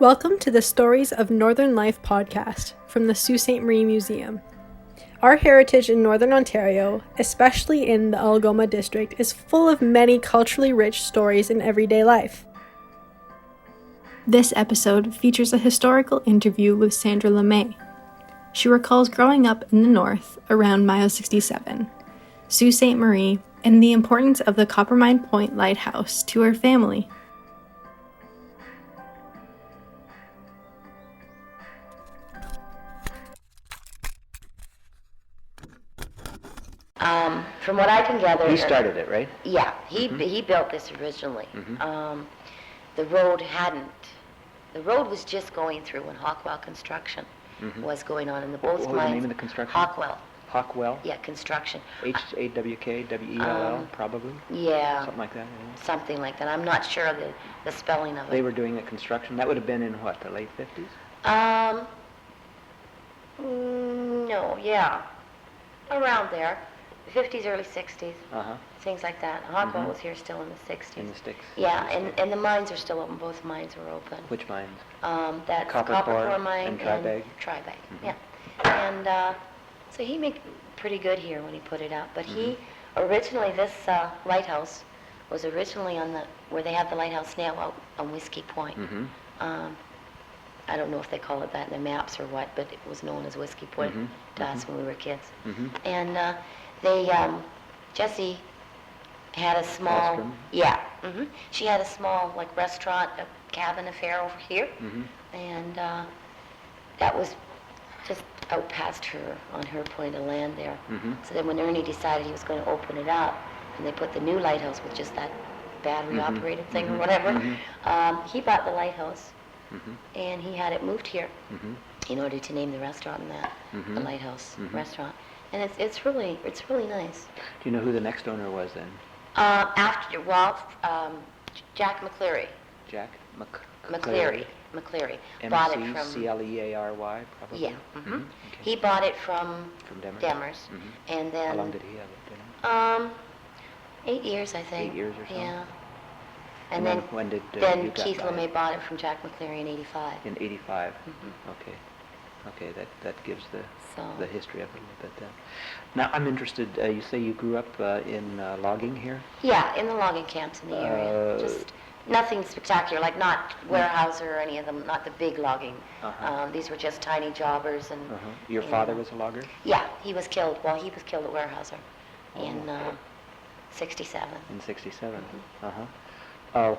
Welcome to the Stories of Northern Life podcast from the Sault Ste. Marie Museum. Our heritage in Northern Ontario, especially in the Algoma district, is full of many culturally rich stories in everyday life. This episode features a historical interview with Sandra Lemay. She recalls growing up in the north around Mile 67, Sault Ste. Marie, and the importance of the Coppermine Point Lighthouse to her family. From what I can gather... He started it, right? Yeah, he built this originally. The road was just going through when Hockwell construction was going on in the both mines. What was the name of the construction? Hockwell. Hockwell? Yeah, construction. H-A-W-K-W-E-L-L, probably? Yeah. Something like that, yeah. Something like that. I'm not sure of the spelling of it. They were doing the construction. That would have been in what, the late 50s? No, yeah. Around there. 50s, early 60s. Things like that. Hockwell was here still in the 60s. In the sticks. Yeah, and the mines are still open. Both mines are open. Which mines? That's Coppermine and Tribag. Yeah. And so he made pretty good here when he put it up. But he originally, this lighthouse was originally on where they have the lighthouse now out on Whiskey Point. I don't know if they call it that in the maps or what, but it was known as Whiskey Point to us when we were kids. And Jessie had a small, she had a small like restaurant, a cabin affair over here, and that was just out past her, on her point of land there. So then when Ernie decided he was going to open it up, and they put the new lighthouse with just that battery-operated thing or whatever, he bought the lighthouse, and he had it moved here in order to name the restaurant that, the Lighthouse Restaurant. And it's really nice. Do you know who the next owner was then? Jack McCleary. Jack McCleary bought it from M-C-C-L-E-A-R-Y, probably? Yeah. Okay. He bought it from Demers. and then How long did he have it? 8 years, I think. 8 years or so? Yeah. And then when did then Keith Lemay bought it from Jack McCleary in 85. In 85. Okay, that gives the history of it a little bit then. Now, I'm interested, you say you grew up in logging here? Yeah, in the logging camps in the area. Just nothing spectacular, like not Weyerhaeuser or any of them, not the big logging. These were just tiny jobbers. And Your father was a logger? Yeah, he was killed. Well, he was killed at Weyerhaeuser in 67. In 67?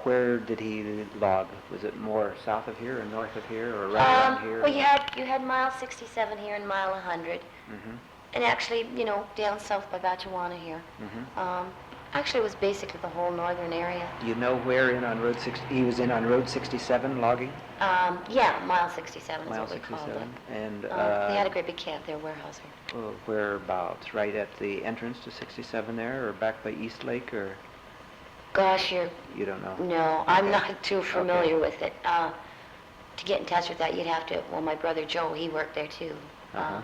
Where did he log? Was it more south of here or north of here or right around here? Well, you had mile 67 here and mile 100, and actually, down south by Batchewana here. Actually, it was basically the whole northern area. You know where he was in on Road 67 logging? Yeah, mile 67 Mile is what 67. we called it. And they had a great big camp there, Weyerhaeuser. Whereabouts? Right at the entrance to 67 there, or back by East Lake, or? Gosh, You don't know? No, I'm not too familiar with it. To get in touch with that, you'd have to, my brother Joe, he worked there too,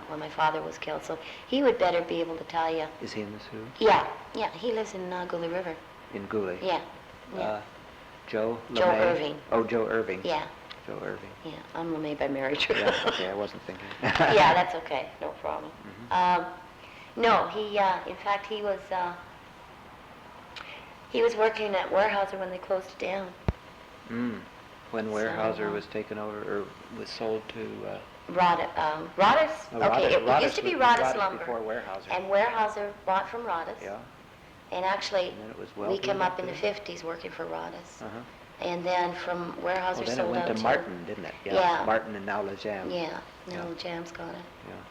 when my father was killed, so he would better be able to tell you. Is he in the Sioux? Yeah, he lives in Goulet River. In Goulet? Yeah. Joe Lemay? Joe Irving. Oh, Joe Irving. Yeah. Joe Irving. Yeah, I'm Lemay by marriage. Yeah, okay, I wasn't thinking. Yeah, that's okay, no problem. No, in fact, he was working at Weyerhaeuser when they closed it down. When Weyerhaeuser was taken over, or was sold to... Rodis. It used to be Rodis Lumber. Before Weyerhaeuser. And Weyerhaeuser bought from Rodis. Yeah. And actually, And then it was we came up in the Welby. 50s working for Rodis. And then from Weyerhaeuser Then it sold went out to Martin, didn't it? Yeah. Martin and now Lejam. Yeah, now Jam's got it. Yeah.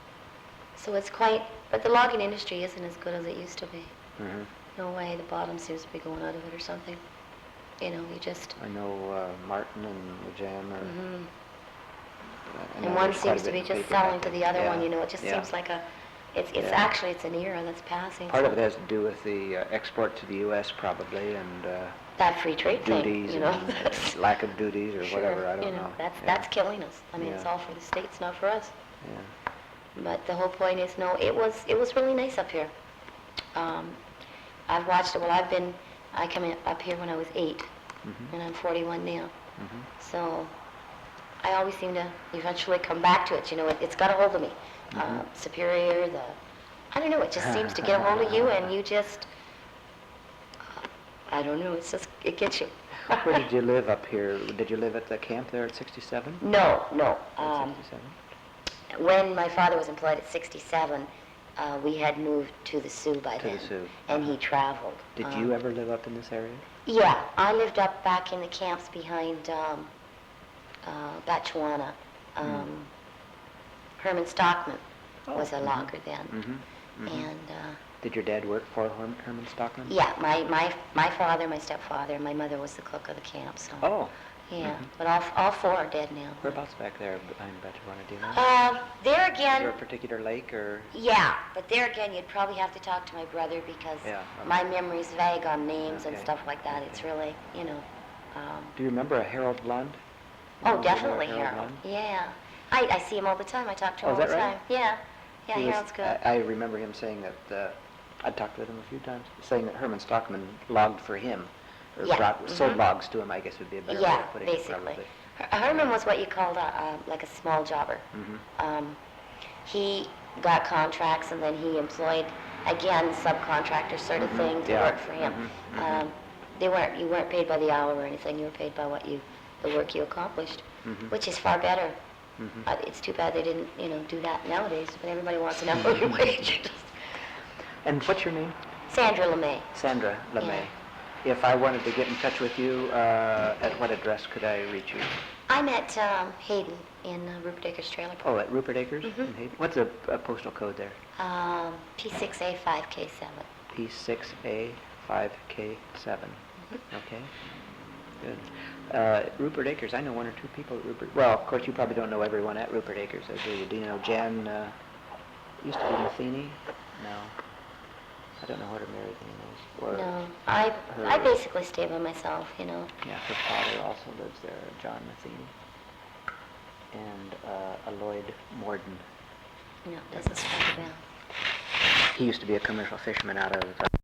So it's quite, but the logging industry isn't as good as it used to be. Mm-hmm. No way, the bottom seems to be going out of it or something. You just... I know Martin and Lejam are... And one seems to be just selling to the other one, it just seems like actually, it's an era that's passing. Part of it has to do with the export to the U.S. probably, and that free trade duties thing, and lack of duties or whatever, I don't know. That's killing us. I mean, it's all for the States, not for us. Yeah. But the whole point is, no, it was really nice up here. I've watched it. Well, I come up here when I was 8, and I'm 41 now. So I always seem to eventually come back to it. You know, it's got a hold of me. Superior, I don't know, it just seems to get a hold of you, and you just, I don't know, it gets you. Where did you live up here? Did you live at the camp there at 67? No. At 67? When my father was employed at 67, we had moved to the Sioux by then. To the Sioux. And he traveled. Did you ever live up in this area? Yeah, I lived up back in the camps behind Batchewana. Herman Stockman was a logger then. And did your dad work for Herman Stockman? yeah, my father, my stepfather, my mother was the cook of the camp. So. Oh. Yeah, but all four are dead now. Whereabouts back there behind Batchewana, do you know? There Is again. there a particular lake or? Yeah, but there again, you'd probably have to talk to my brother because my memory's vague on names and stuff like that. It's really, you know. Do you remember a Harold Blund? Oh, definitely Harold. Yeah, I see him all the time. I talk to him all the time. Yeah, Harold's good. I remember him saying that. I talked with him a few times, saying that Herman Stockman logged for him. Or sold logs to him, I guess would be a better way of putting it, probably. Herman was what you called like a small jobber. He got contracts, and then he employed, again, subcontractor sort of thing to work for him. You weren't paid by the hour or anything. You were paid by the work you accomplished, which is far better. It's too bad they didn't, do that nowadays. But everybody wants an hourly wage. And what's your name? Sandra Lemay. Sandra Lemay. Yeah. If I wanted to get in touch with you, at what address could I reach you? I'm at Hayden in Rupert Acres Trailer Park. Oh, at Rupert Acres in Hayden? What's the postal code there? P6A5K7. P6A5K7. Okay, good. Rupert Acres, I know one or two people at Rupert. Well, of course, you probably don't know everyone at Rupert Acres, do you? Do you know Jan, used to be Matheny? No. I don't know what her married name is. Or no, I basically stay by myself, Yeah, her father also lives there, John Matheny. And a Lloyd Morden. No, it doesn't strike a bell. He used to be a commercial fisherman out of